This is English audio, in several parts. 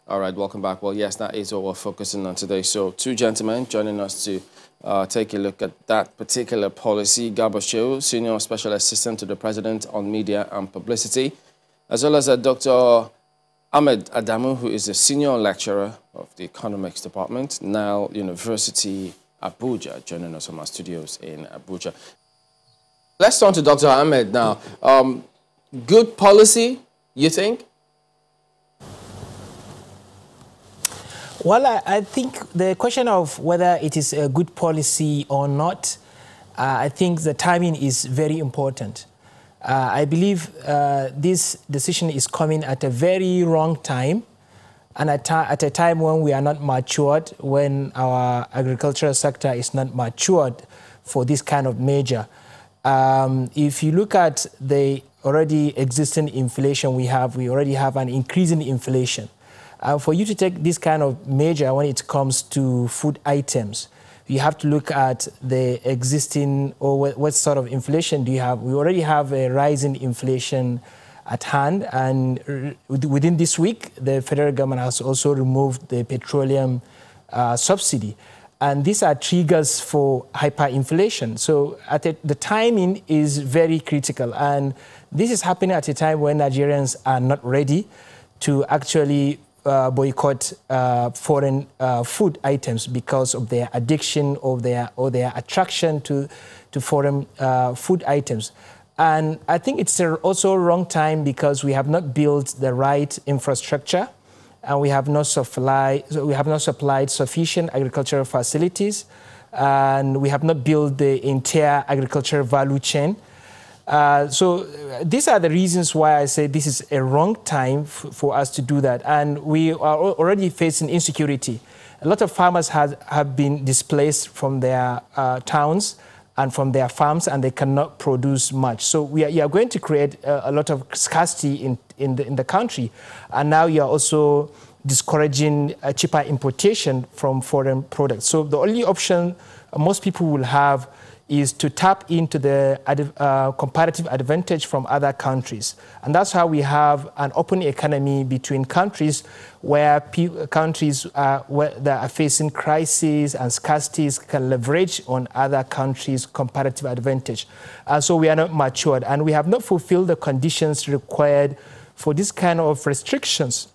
All right, welcome back. Well, yes, that is what we're focusing on today. So, two gentlemen joining us to take a look at that particular policy. Garba Shehu, Senior Special Assistant to the President on Media and Publicity, as well as Dr. Ahmed Adamu, who is a Senior Lecturer of the Economics Department, Nile University, Abuja, joining us from our studios in Abuja. Let's turn to Dr. Ahmed now. Good policy, you think? Well, I think the question of whether it is a good policy or not, I think the timing is very important. I believe this decision is coming at a very wrong time, and at a time when we are not matured, when our agricultural sector is not matured for this kind of measure. If you look at the already existing inflation we already have an increasing inflation. For you to take this kind of measure when it comes to food items, you have to look at the existing, or what sort of inflation do you have. We already have a rising inflation at hand, and within this week, the federal government has also removed the petroleum subsidy. And these are triggers for hyperinflation. So the timing is very critical. And this is happening at a time when Nigerians are not ready to actually boycott foreign food items because of their addiction or their attraction to foreign food items. And I think it's also a wrong time because we have not built the right infrastructure, and we have not supplied sufficient agricultural facilities, and we have not built the entire agricultural value chain. So these are the reasons why I say this is a wrong time for us to do that. And we are already facing insecurity. A lot of farmers have been displaced from their towns and from their farms, and they cannot produce much. So we are going to create a lot of scarcity in the country. And now you are also discouraging cheaper importation from foreign products. So the only option most people will have is to tap into the comparative advantage from other countries. And that's how we have an open economy between countries where countries that are facing crises and scarcities can leverage on other countries' comparative advantage. So we are not matured, and we have not fulfilled the conditions required for this kind of restrictions.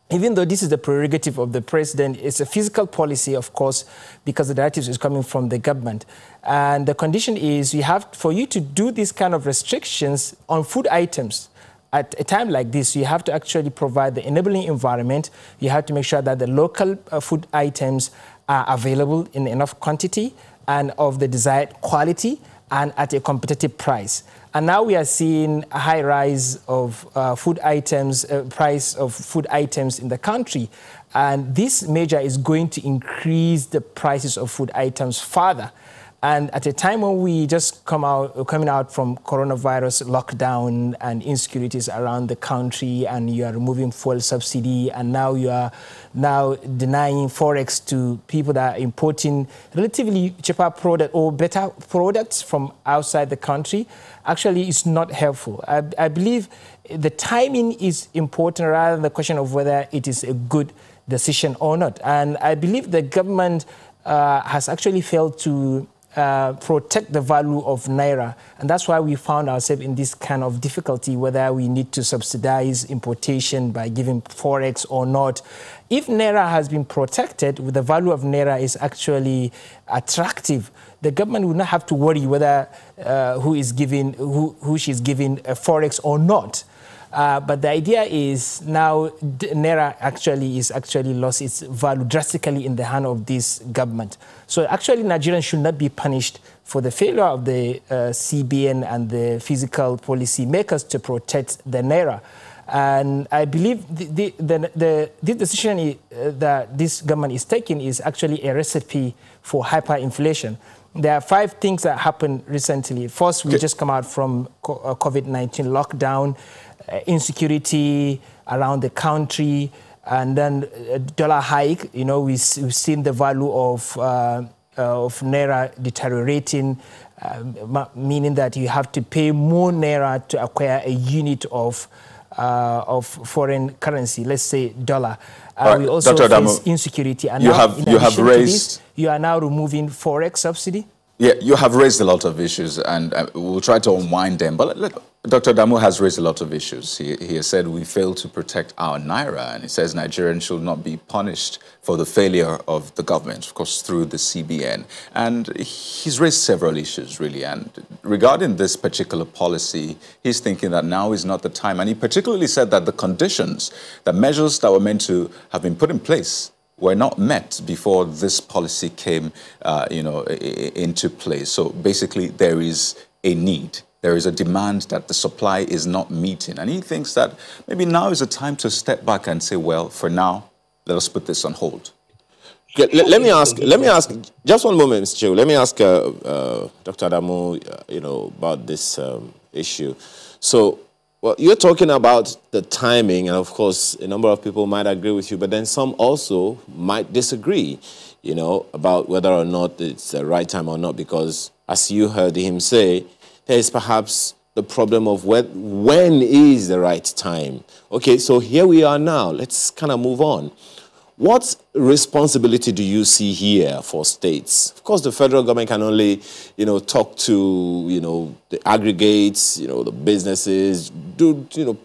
Even though this is the prerogative of the president, it's a fiscal policy, of course, because the directives is coming from the government. And the condition is for you to do this kind of restrictions on food items at a time like this, you have to actually provide the enabling environment. You have to make sure that the local food items are available in enough quantity and of the desired quality and at a competitive price. And now we are seeing a high rise of food items, price of food items in the country. And this measure is going to increase the prices of food items further. And at a time when we just coming out from coronavirus lockdown and insecurities around the country, and you are removing fuel subsidy, and now you are denying forex to people that are importing relatively cheaper product or better products from outside the country, actually it's not helpful. I believe the timing is important rather than the question of whether it is a good decision or not. And I believe the government has actually failed to protect the value of Naira. And that's why we found ourselves in this kind of difficulty, whether we need to subsidize importation by giving forex or not. If Naira has been protected, the value of Naira is actually attractive, the government will not have to worry whether who she's giving a forex or not. But the idea is now Naira is actually lost its value drastically in the hand of this government. So actually Nigerians should not be punished for the failure of the CBN and the fiscal policy makers to protect the Naira. And I believe the decision that this government is taking is actually a recipe for hyperinflation. There are 5 things that happened recently. First, we just come out from COVID-19 lockdown, insecurity around the country, and then dollar hike. You know, we've seen the value of Naira deteriorating, meaning that you have to pay more Naira to acquire a unit of of foreign currency, let's say dollar. Right. We also Dr. face Adamu, insecurity. And you now, have raised... you are now removing forex subsidy? Yeah, you have raised a lot of issues, and we'll try to unwind them. But Dr. Adamu has raised a lot of issues. He has said we fail to protect our naira, and he says Nigerians should not be punished for the failure of the government, of course, through the CBN. And he's raised several issues, really. And regarding this particular policy, he's thinking that now is not the time. And he particularly said that the conditions, the measures that were meant to have been put in place were not met before this policy came, into place. So basically, there is a need. There is a demand that the supply is not meeting. And he thinks that maybe now is a time to step back and say, well, for now, let us put this on hold. Okay, let me ask, just one moment, Mr. Joe. Let me ask Dr. Adamu, about this issue. So, well, you're talking about the timing, and of course, a number of people might agree with you, but then some also might disagree, about whether or not it's the right time or not, because as you heard him say, there is perhaps the problem of when is the right time. Okay, so here we are now. Let's kind of move on. What responsibility do you see here for states? Of course, the federal government can only, talk to, the aggregates, the businesses,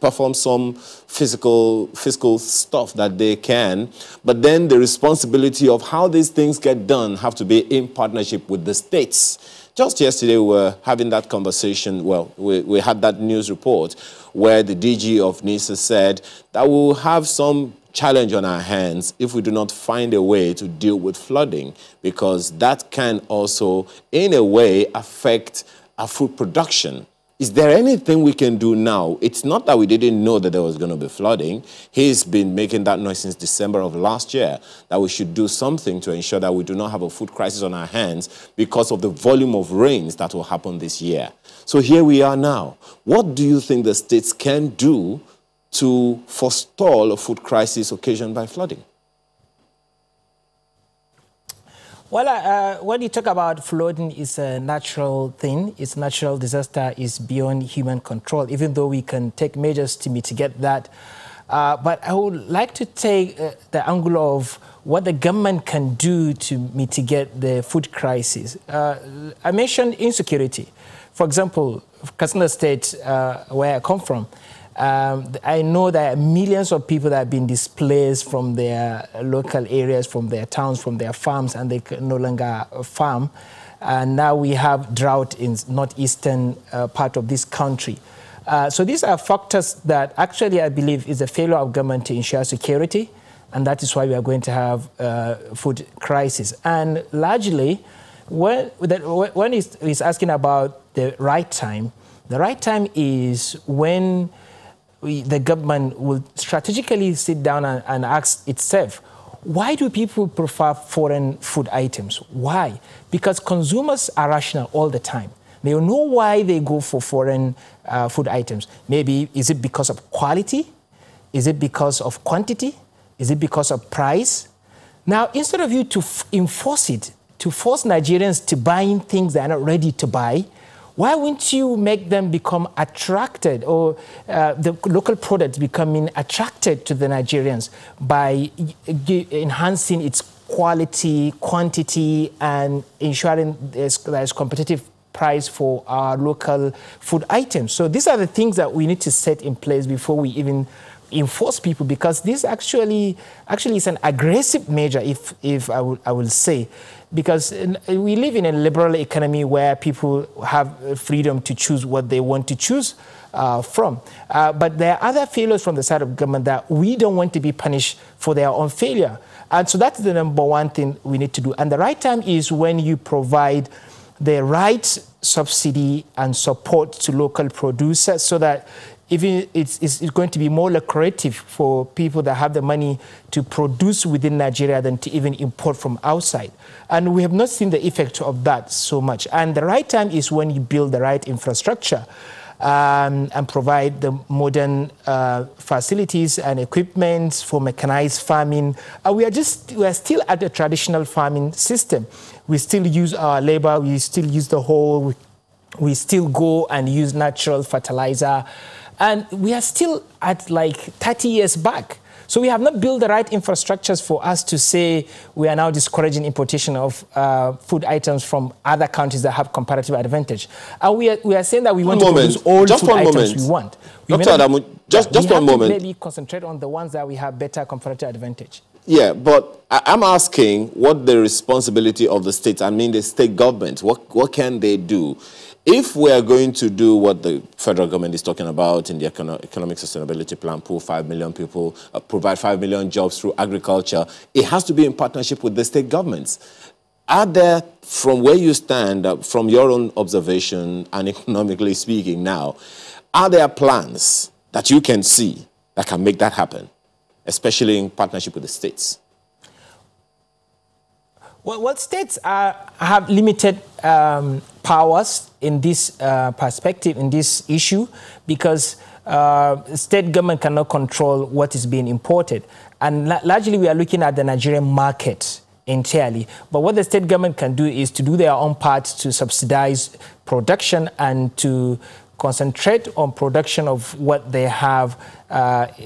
perform some fiscal stuff that they can. But then the responsibility of how these things get done have to be in partnership with the states. Just yesterday, we were having that conversation. Well, we had that news report where the DG of NISA said that we'll have some challenge on our hands if we do not find a way to deal with flooding, because that can also, in a way, affect our food production. Is there anything we can do now? It's not that we didn't know that there was going to be flooding. He's been making that noise since December of last year, that we should do something to ensure that we do not have a food crisis on our hands because of the volume of rains that will happen this year. So here we are now. What do you think the states can do to forestall a food crisis occasioned by flooding? Well, when you talk about flooding, it's a natural thing. It's natural disaster. It's beyond human control, even though we can take measures to mitigate that. But I would like to take the angle of what the government can do to mitigate the food crisis. I mentioned insecurity. For example, Katsina State, where I come from, I know there are millions of people that have been displaced from their local areas, from their towns, from their farms, and they can no longer farm. And now we have drought in northeastern part of this country. So these are factors that actually I believe is a failure of government to ensure security, and that is why we are going to have food crisis. And largely, when he's asking about the right time is when the government will strategically sit down and ask itself, why do people prefer foreign food items? Why? Because consumers are rational all the time. They know why they go for foreign food items. Maybe, is it because of quality? Is it because of quantity? Is it because of price? Now, instead of you to enforce it, to force Nigerians to buying things they are not ready to buy, why wouldn't you make them become attracted, or the local products becoming attracted to the Nigerians by enhancing its quality, quantity, and ensuring there's competitive price for our local food items? So these are the things that we need to set in place before we even enforce people, because this actually is an aggressive measure, if I will say, because we live in a liberal economy where people have freedom to choose what they want to choose from. But there are other failures from the side of government that we don't want to be punished for their own failure. And so that's the number one thing we need to do. And the right time is when you provide the right subsidy and support to local producers, so that even it's going to be more lucrative for people that have the money to produce within Nigeria than to even import from outside. And we have not seen the effect of that so much. And the right time is when you build the right infrastructure and provide the modern facilities and equipment for mechanized farming. We are still at the traditional farming system. We still use our labor, we still use the hoe, we still go and use natural fertilizer. And we are still at like 30 years back. So we have not built the right infrastructures for us to say we are now discouraging importation of food items from other countries that have comparative advantage. And we are saying that we want to produce all food items we want. Dr. Adamu, just one moment. Maybe concentrate on the ones that we have better comparative advantage. Yeah, but I'm asking what the responsibility of the states, I mean the state government, what can they do? If we are going to do what the federal government is talking about in the economic sustainability plan, pull 5 million people, provide 5 million jobs through agriculture, it has to be in partnership with the state governments. Are there, from where you stand, from your own observation and economically speaking now, are there plans that you can see that can make that happen, especially in partnership with the states? Well, states have limited powers in this perspective, in this issue, because state government cannot control what is being imported. And largely we are looking at the Nigerian market entirely. But what the state government can do is to do their own part to subsidize production and to concentrate on production of what they have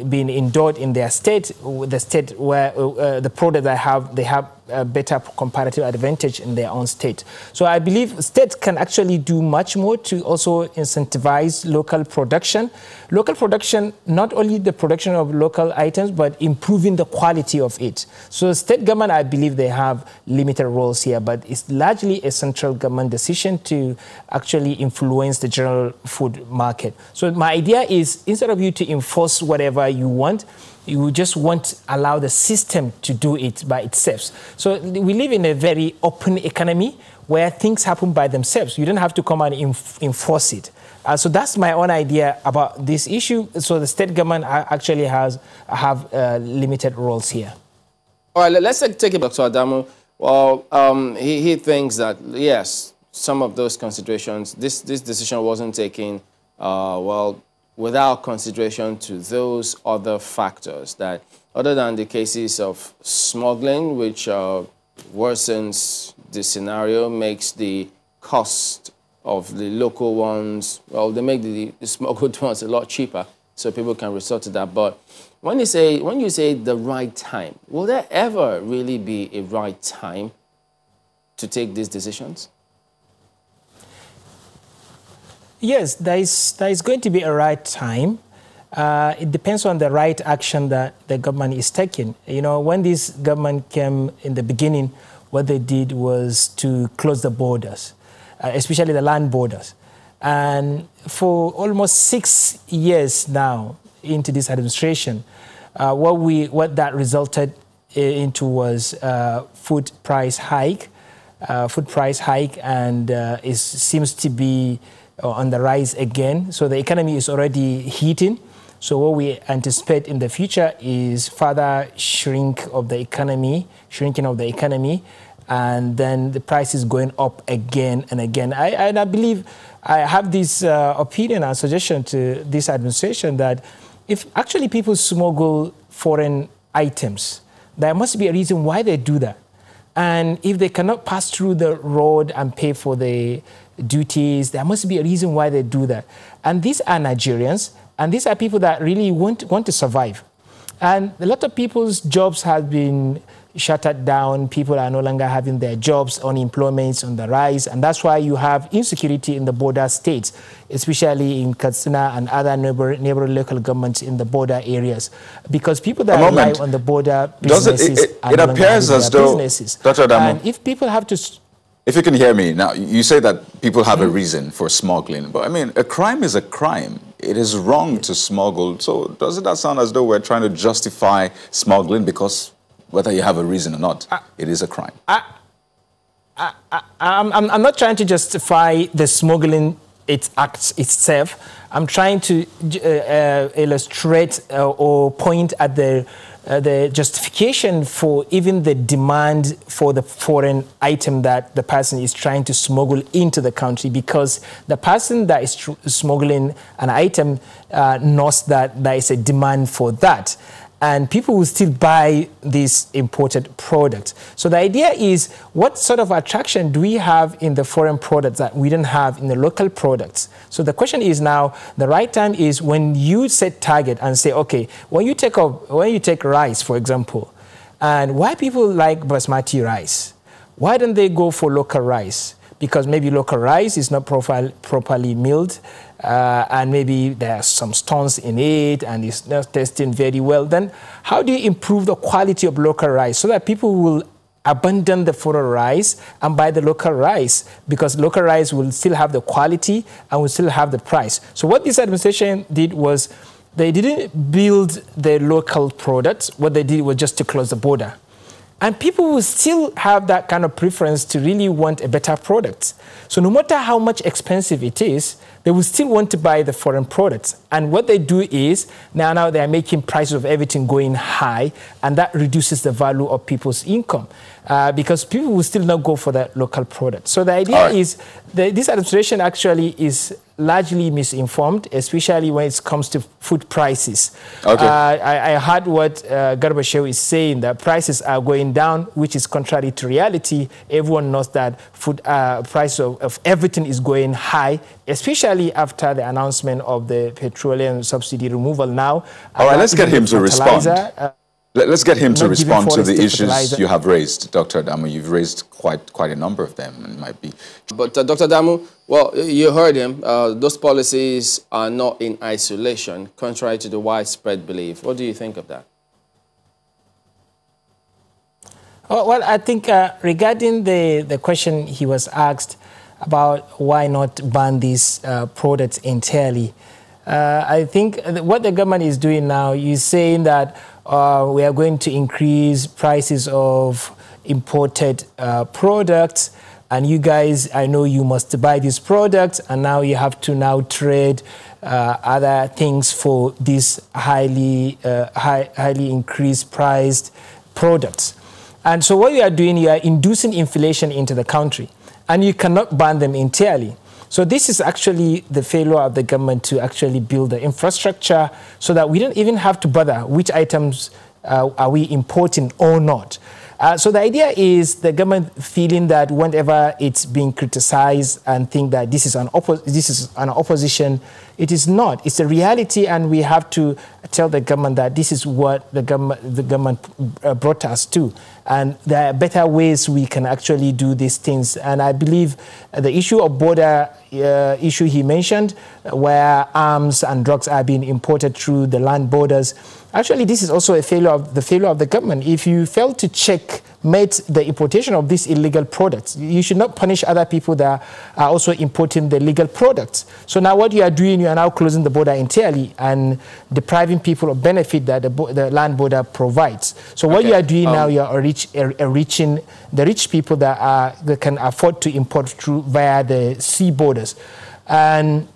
been endured in their state, the state where the product they have a better comparative advantage in their own state. So I believe states can actually do much more to also incentivize local production. Local production, not only the production of local items, but improving the quality of it. So state government, I believe they have limited roles here, but it's largely a central government decision to actually influence the general food market. So my idea is, instead of you to enforce whatever you want, you just won't allow the system to do it by itself. So we live in a very open economy where things happen by themselves. You don't have to come and enforce it. So that's my own idea about this issue. So the state government actually have limited roles here. All right, let's take it back to Adamu. Well, he thinks that, yes, some of those considerations, this decision wasn't taken, well, without consideration to those other factors that, other than the cases of smuggling, which worsens the scenario, makes the cost of the local ones, well, they make the smuggled ones a lot cheaper, so people can resort to that. But when you say the right time, will there ever really be a right time to take these decisions? Yes, there is going to be a right time. It depends on the right action that the government is taking. You know, when this government came in the beginning, what they did was to close the borders, especially the land borders. And for almost 6 years now into this administration, what that resulted into was food price hike, and it seems to be on the rise again. So the economy is already heating. So what we anticipate in the future is further shrinking of the economy, and then the price is going up again and again. And I believe I have this opinion and suggestion to this administration that if actually people smuggle foreign items, there must be a reason why they do that. And if they cannot pass through the road and pay for the duties, there must be a reason why they do that. And these are Nigerians, and these are people that really want to survive. And a lot of people's jobs have been shuttered down. People are no longer having their jobs. Unemployment is on the rise. And that's why you have insecurity in the border states, especially in Katsina and other neighboring local governments in the border areas. Because people that rely on the border businesses it appears as though, Dr. Adamu, and if people have to... If you can hear me, now, you say that people have a reason for smuggling. But, I mean, a crime is a crime. It is wrong to smuggle. So doesn't that sound as though we're trying to justify smuggling because whether you have a reason or not, it is a crime? I'm not trying to justify the smuggling acts itself. I'm trying to illustrate or point at the justification for even the demand for the foreign item that the person is trying to smuggle into the country, because the person that is smuggling an item knows that there is a demand for that. and people will still buy these imported products. So the idea is, what sort of attraction do we have in the foreign products that we don't have in the local products? So the question is now, the right time is when you set target and say, okay, when you take rice, for example, and why people like basmati rice? Why don't they go for local rice? Because maybe local rice is not properly milled, and maybe there are some stones in it and it's not tasting very well. Then how do you improve the quality of local rice so that people will abandon the foreign rice and buy the local rice? Because local rice will still have the quality and will still have the price. So what this administration did was, they didn't build the local products. What they did was just to close the border. And people will still have that kind of preference to really want a better product. So no matter how much expensive it is, they will still want to buy the foreign products. And what they do is, now they are making prices of everything going high, and that reduces the value of people's income. Because people will still not go for that local product. So the idea is, this administration actually is largely misinformed, especially when it comes to food prices. Okay. I heard what Garba Shehu is saying, that prices are going down, which is contrary to reality. Everyone knows that food price of everything is going high, especially after the announcement of the petroleum subsidy removal now. All right, let's get him to respond. Let's get him to respond to the issues you have raised, Dr. Damu. You've raised quite a number of them, and it might be. But Dr. Damu, well, you heard him. Those policies are not in isolation, contrary to the widespread belief. What do you think of that? Oh, well, I think regarding the question he was asked about why not ban these products entirely, I think what the government is doing now is saying that we are going to increase prices of imported products, and you guys, I know you must buy these products, and now you have to now trade other things for these highly increased priced products. And so what you are doing, you are inducing inflation into the country, and you cannot ban them entirely. So this is actually the failure of the government to actually build the infrastructure so that we don't even have to bother which items are we importing or not. So the idea is the government feeling that whenever it's being criticized and think that this is an opposition, it is not. It's a reality, and we have to tell the government that this is what the government brought us to. And there are better ways we can actually do these things. And I believe the issue of border issue he mentioned, where arms and drugs are being imported through the land borders, actually this is also a failure of the government. If you fail to checkmate the importation of these illegal products, you should not punish other people that are also importing the legal products. So now what you are doing, you are now closing the border entirely and depriving people of benefit that the land border provides. So what you are doing now, you are reaching the rich people that can afford to import through via the sea borders. And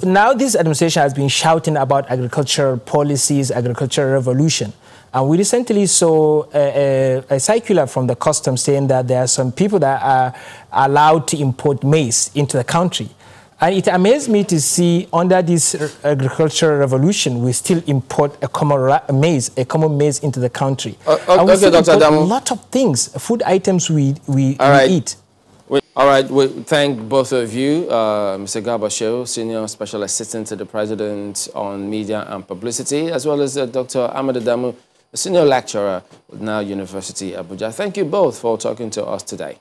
now this administration has been shouting about agricultural policies, agricultural revolution. And we recently saw a circular from the customs saying that there are some people that are allowed to import maize into the country. And it amazed me to see under this agricultural revolution, we still import a common maize into the country. And we still import a lot of things, food items we eat. All right, we thank both of you, Mr. Garba Shehu, Senior Special Assistant to the President on Media and Publicity, as well as Dr. Amadou Damu, Senior Lecturer at Now University, Abuja. Thank you both for talking to us today.